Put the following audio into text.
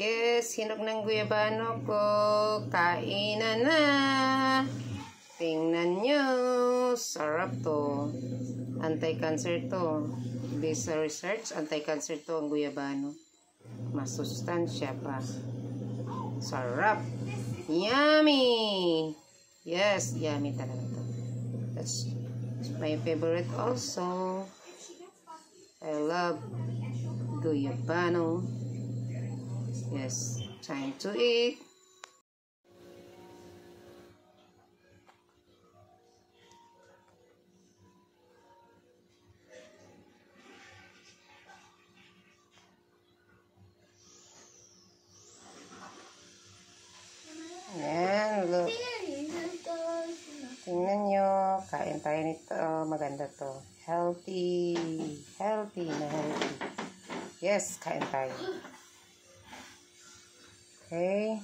Yes, hinog ng guyabano ko. Kainan na. Tingnan nyo. Sarap to. Anti-cancer to. Based sa research, anti-cancer to ang guyabano. Masustansya pa. Sarap. Yummy. Yes, yummy talaga to. That's my favorite also. I love guyabano. Yes, time to eat. Ayan, look. Tingnan nyo, kain tayo nito. Maganda to. Healthy. Healthy na healthy. Yes, kain tayo. Okay.